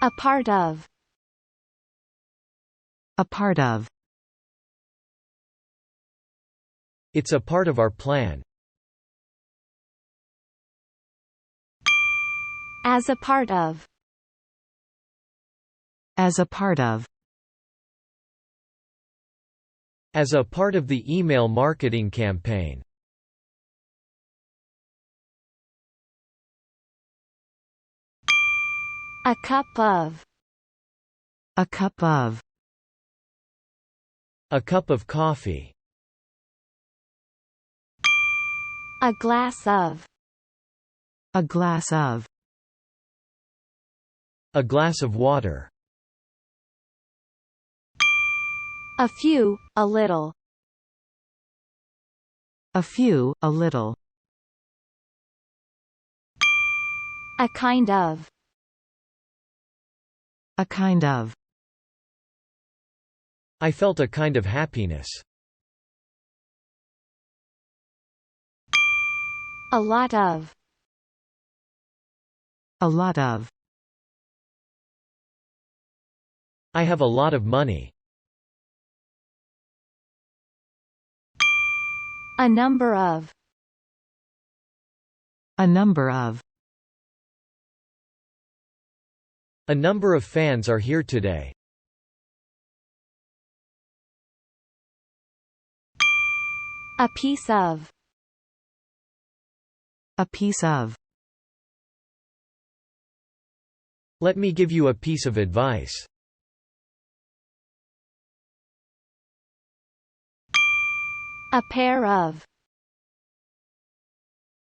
A part of. A part of. It's a part of our plan. As a part of. As a part of. As a part of the email marketing campaign. A cup of. A cup of. A cup of coffee. A glass of. A glass of. A glass of water. A few, a little. A few, a little. A kind of. A kind of. I felt a kind of happiness. A lot of. A lot of. I have a lot of money. A number of. A number of. A number of fans are here today. A piece of. A piece of. Let me give you a piece of advice. A pair of.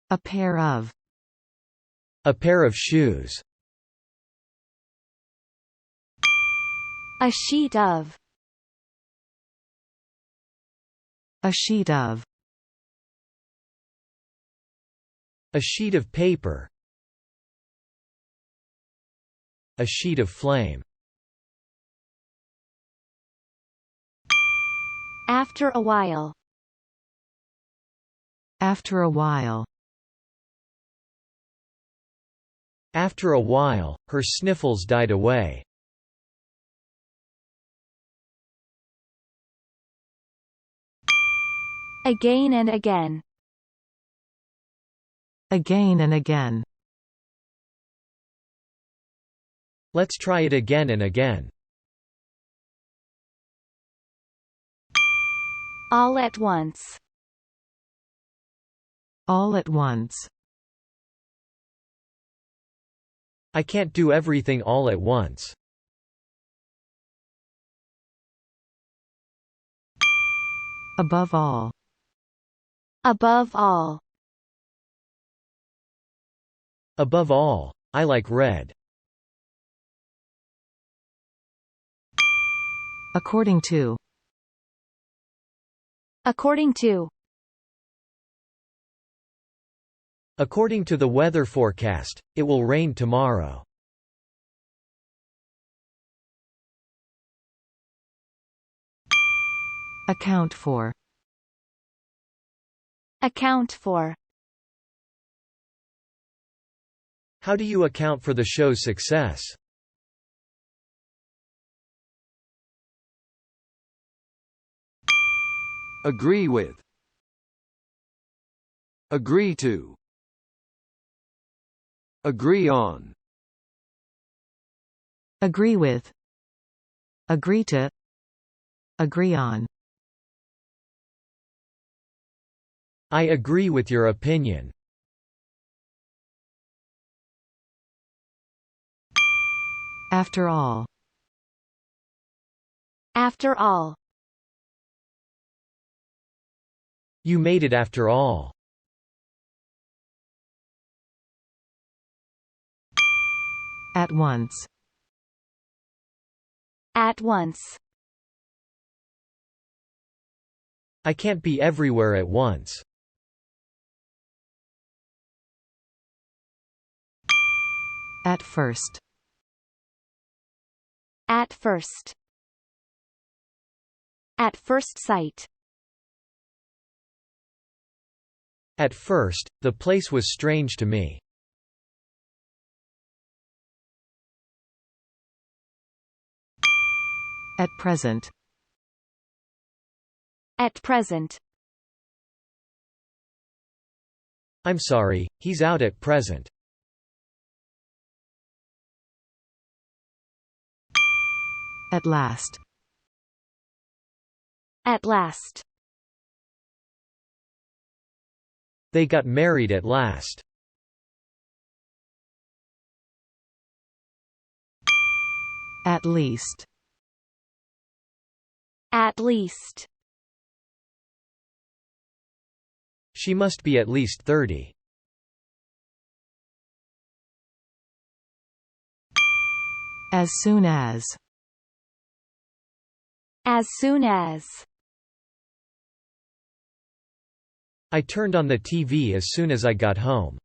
A pair of. A pair of shoes. A sheet of. A sheet of. A sheet of paper. A sheet of flame. After a while. After a while. After a while, her sniffles died away. Again and again. Again and again. Let's try it again and again. All at once. All at once. I can't do everything all at once. Above all. Above all. Above all, I like red. According to. According to. According to the weather forecast, it will rain tomorrow. Account for. Account for. How do you account for the show's success? Agree with. Agree to. Agree on. Agree with. Agree to. Agree on. I agree with your opinion. After all. After all. You made it after all. At once. At once. I can't be everywhere at once. At first. At first. At first sight. At first, the place was strange to me. At present. At present. I'm sorry, he's out at present. At last. At last. They got married at last. At least. At least. She must be at least 30. As soon as. As soon as. I turned on the TV as soon as I got home.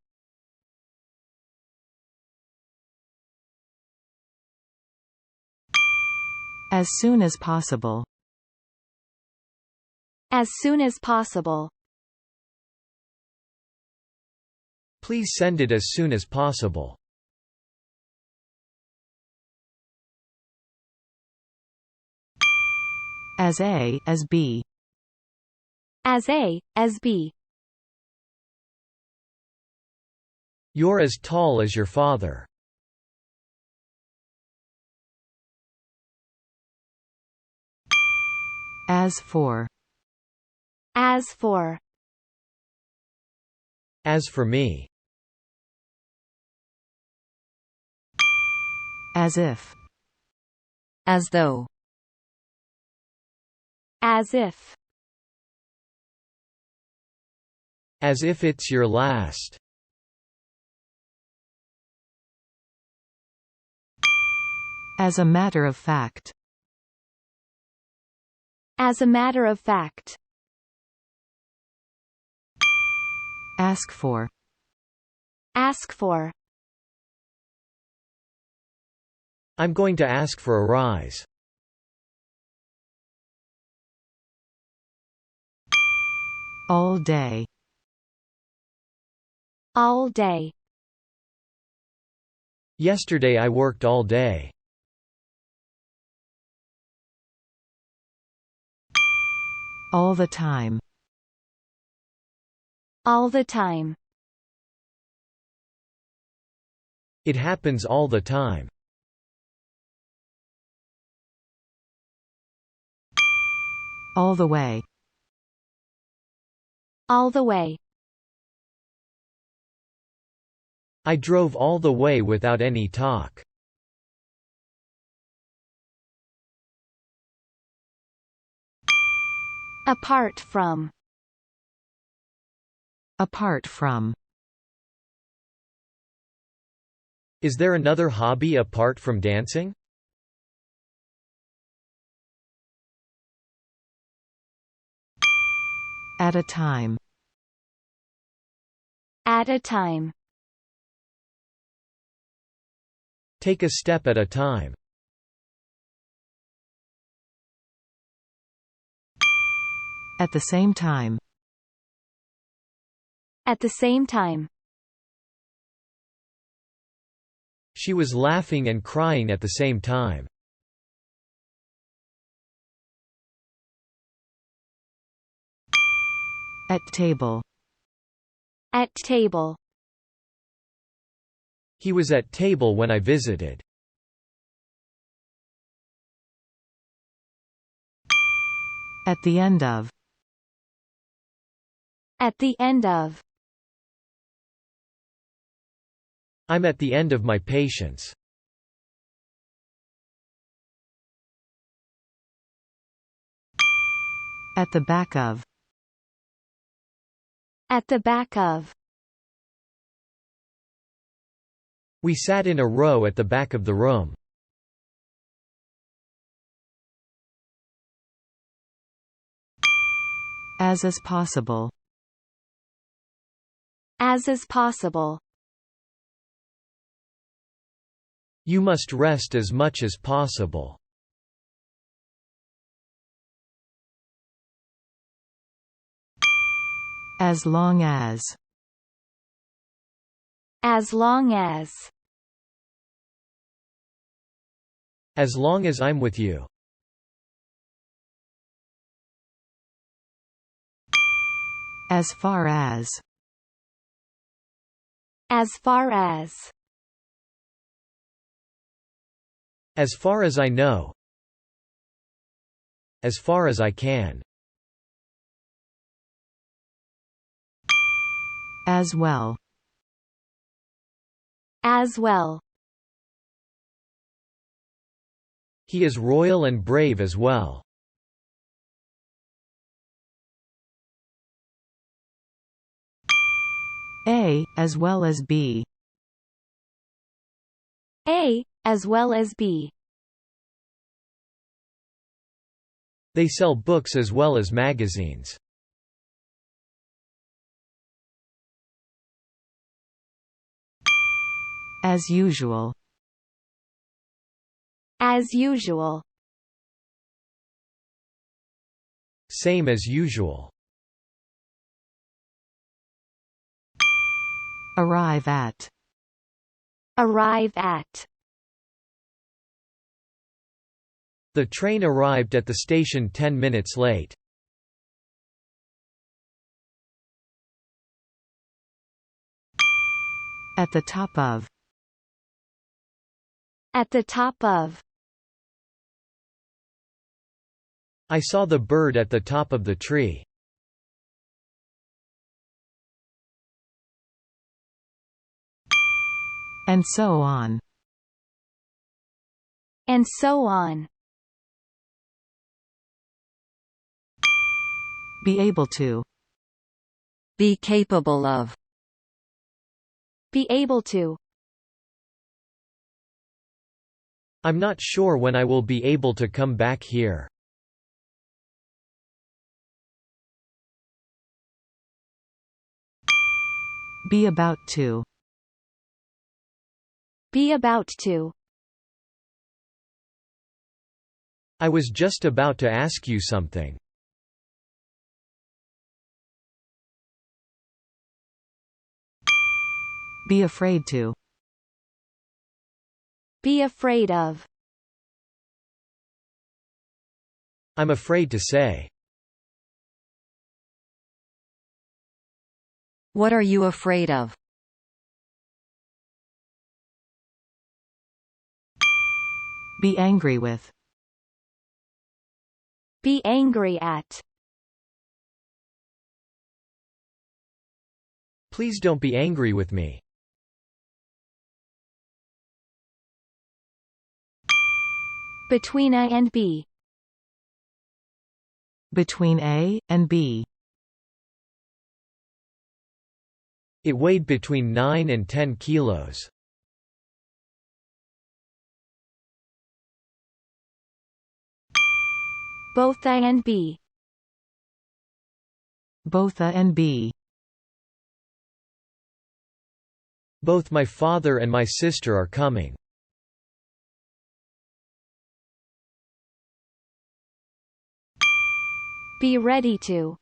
As soon as possible. As soon as possible. Please send it as soon as possible. As A as B. As A as B. You're as tall as your father. As for. As for. As for me. As if. As though. As if. As if it's your last. As a matter of fact. As a matter of fact. Ask for. Ask for. I'm going to ask for a rise. All day. All day. Yesterday I worked all day. All the time. All the time. It happens all the time. All the way. All the way. I drove all the way without any talk. Apart from. Apart from. Is there another hobby apart from dancing? At a time. At a time. Take a step at a time. At the same time. At the same time. She was laughing and crying at the same time. At table. At table. He was at table when I visited. At the end of. At the end of. I'm at the end of my patience. At the back of. At the back of. We sat in a row at the back of the room. As is possible. As is possible. You must rest as much as possible. As long as. As long as. As long as I'm with you. As far as. As far as. As far as I know. As far as I can. As well. As well. He is royal and brave as well. A, as well as B. A, as well as B. They sell books as well as magazines. As usual. As usual. Same as usual. Arrive at. Arrive at. The train arrived at the station 10 minutes late. At the top of. At the top of. I saw the bird at the top of the tree. And so on. And so on. Be able to. Be capable of. Be able to. I'm not sure when I will be able to come back here. Be about to. Be about to. I was just about to ask you something. Be afraid to. Be afraid of. I'm afraid to say. What are you afraid of? Be angry with. Be angry at. Please don't be angry with me. Between A and B. Between A and B. It weighed between 9 and 10 kilos. Both A and B. Both A and B. Both my father and my sister are coming. Be ready to.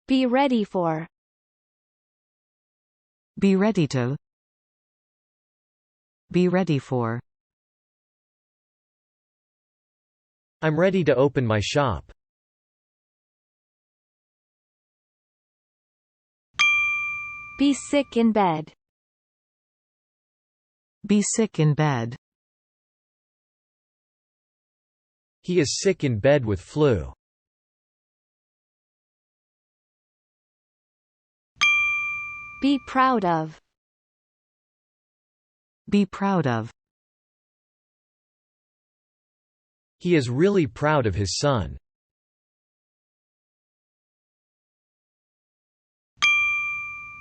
Be ready for. Be ready to. Be ready for. I'm ready to open my shop. Be sick in bed. Be sick in bed. He is sick in bed with flu. Be proud of. Be proud of. He is really proud of his son.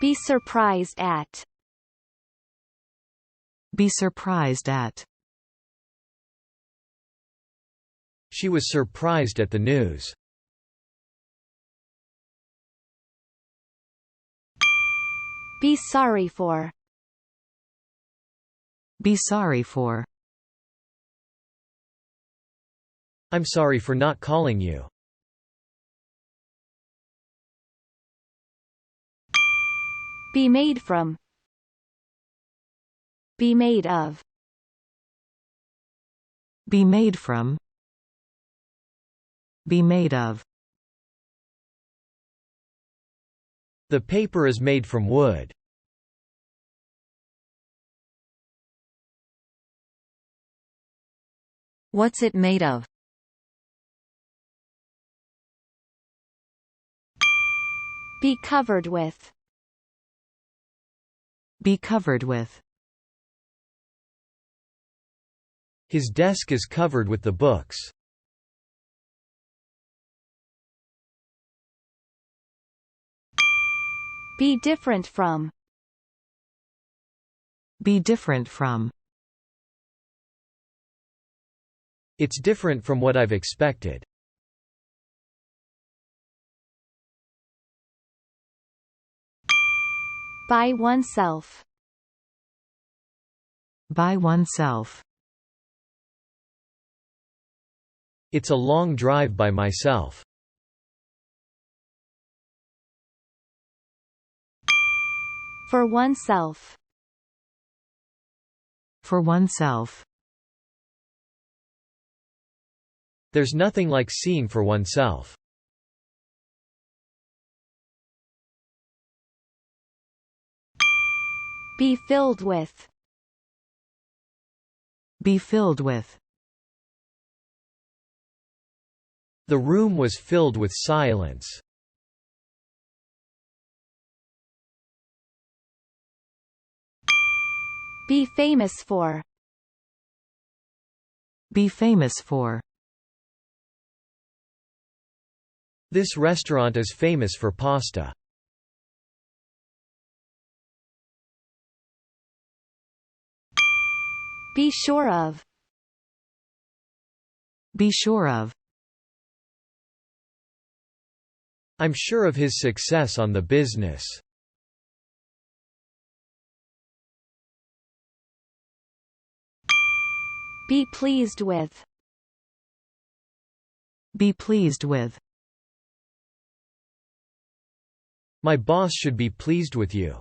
Be surprised at. Be surprised at. She was surprised at the news. Be sorry for. Be sorry for. I'm sorry for not calling you. Be made from. Be made of. Be made from. Be made of. The paper is made from wood. What's it made of? Be covered with. Be covered with. His desk is covered with the books. Be different from. Be different from. It's different from what I've expected. By oneself. By oneself. It's a long drive by myself. For oneself. For oneself. There's nothing like seeing for oneself. Be filled with. Be filled with. The room was filled with silence. Be famous for. Be famous for. This restaurant is famous for pasta. Be sure of. Be sure of. I'm sure of his success on the business. Be pleased with. Be pleased with. My boss should be pleased with you.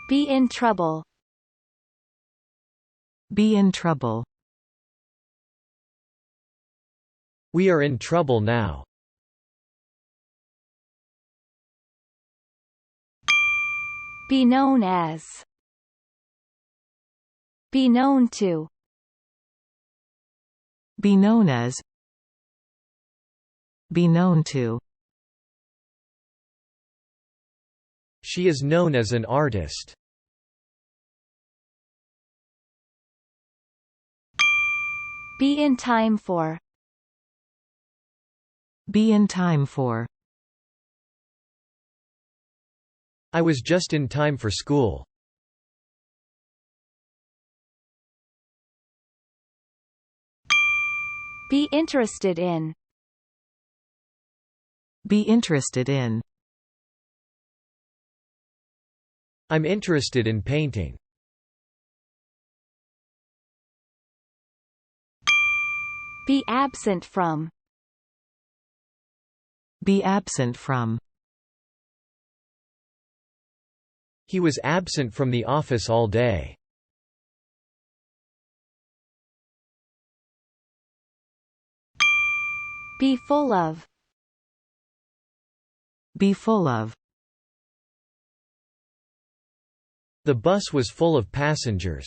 Be in trouble. Be in trouble. We are in trouble now. Be known as. Be known to. Be known as. Be known to. She is known as an artist. Be in time for. Be in time for. I was just in time for school. Be interested in. Be interested in. I'm interested in painting. Be absent from. Be absent from. He was absent from the office all day. Be full of. Be full of. The bus was full of passengers.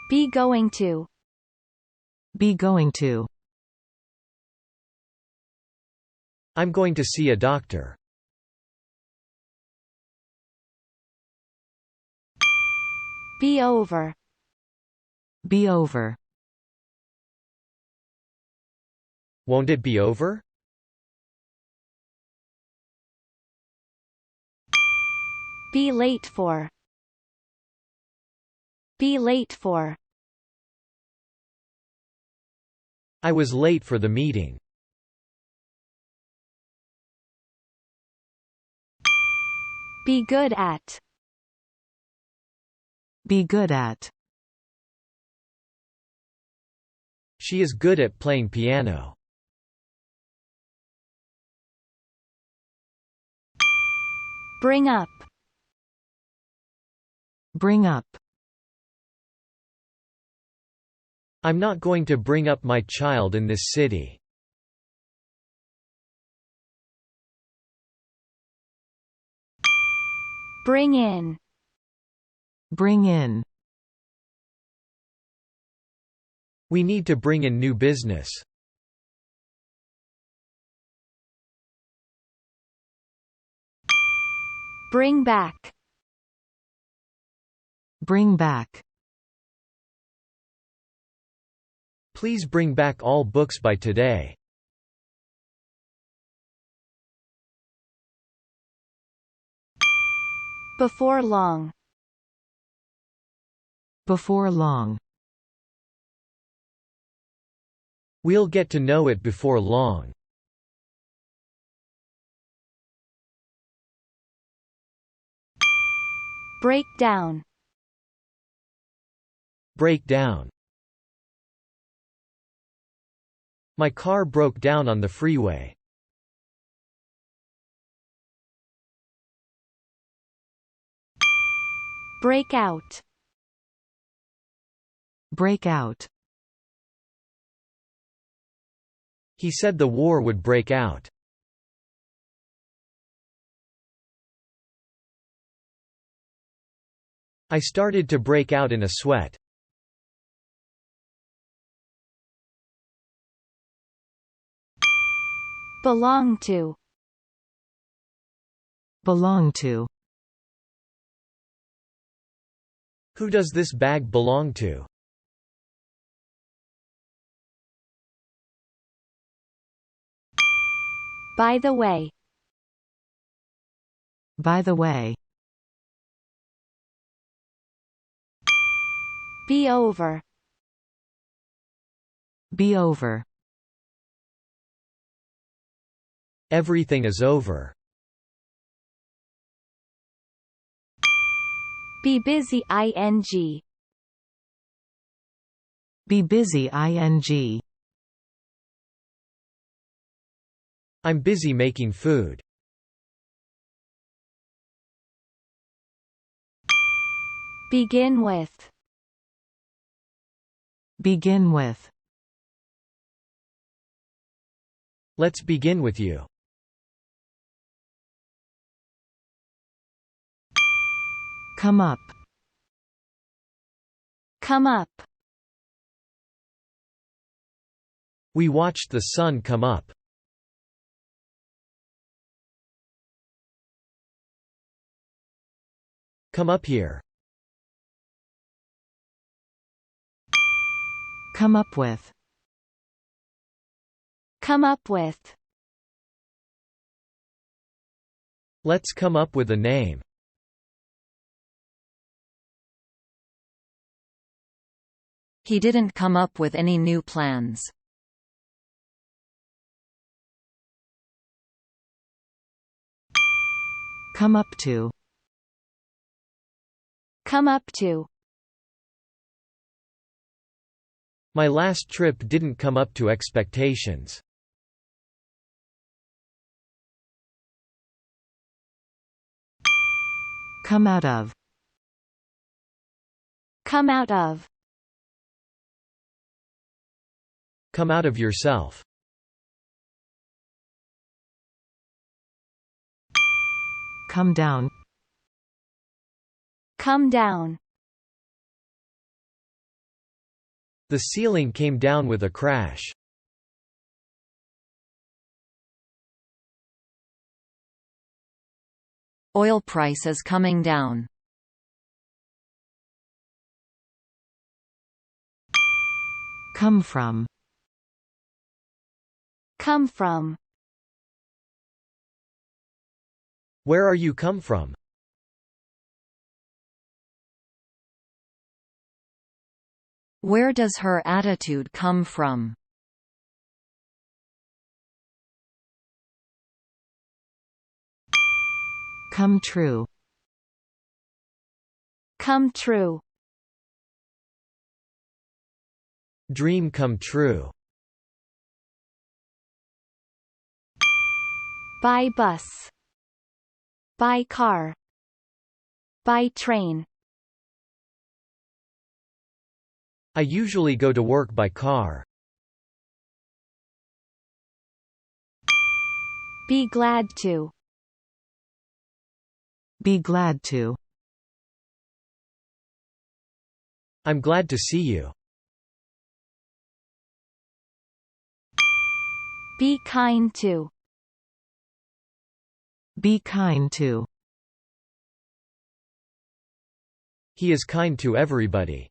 Be going to. Be going to. I'm going to see a doctor. Be over. Be over. Won't it be over? Be late for. Be late for. I was late for the meeting. Be good at. Be good at. She is good at playing piano. Bring up. Bring up. I'm not going to bring up my child in this city. Bring in. Bring in. We need to bring in new business. Bring back. Bring back. Please bring back all books by today. Before long. Before long. We'll get to know it before long. Break down. Break down. My car broke down on the freeway. Break out. Break out. He said the war would break out. I started to break out in a sweat. Belong to. Belong to. Who does this bag belong to? By the way. By the way. Be over. Be over. Everything is over. Be busy ing. Be busy ing. I'm busy making food. Begin with. Begin with. Let's begin with you. Come up. Come up. We watched the sun come up. Come up here. Come up with. Come up with. Let's come up with a name. He didn't come up with any new plans. Come up to. Come up to. My last trip didn't come up to expectations. Come out of. Come out of. Come out of yourself. Come down. Come down. The ceiling came down with a crash. Oil price is coming down. Come from. Come from. Where are you come from? Where does her attitude come from? Come true. Come true. Dream come true. By bus. By car. By train. I usually go to work by car. Be glad to. Be glad to. I'm glad to see you. Be kind to. Be kind to. He is kind to everybody.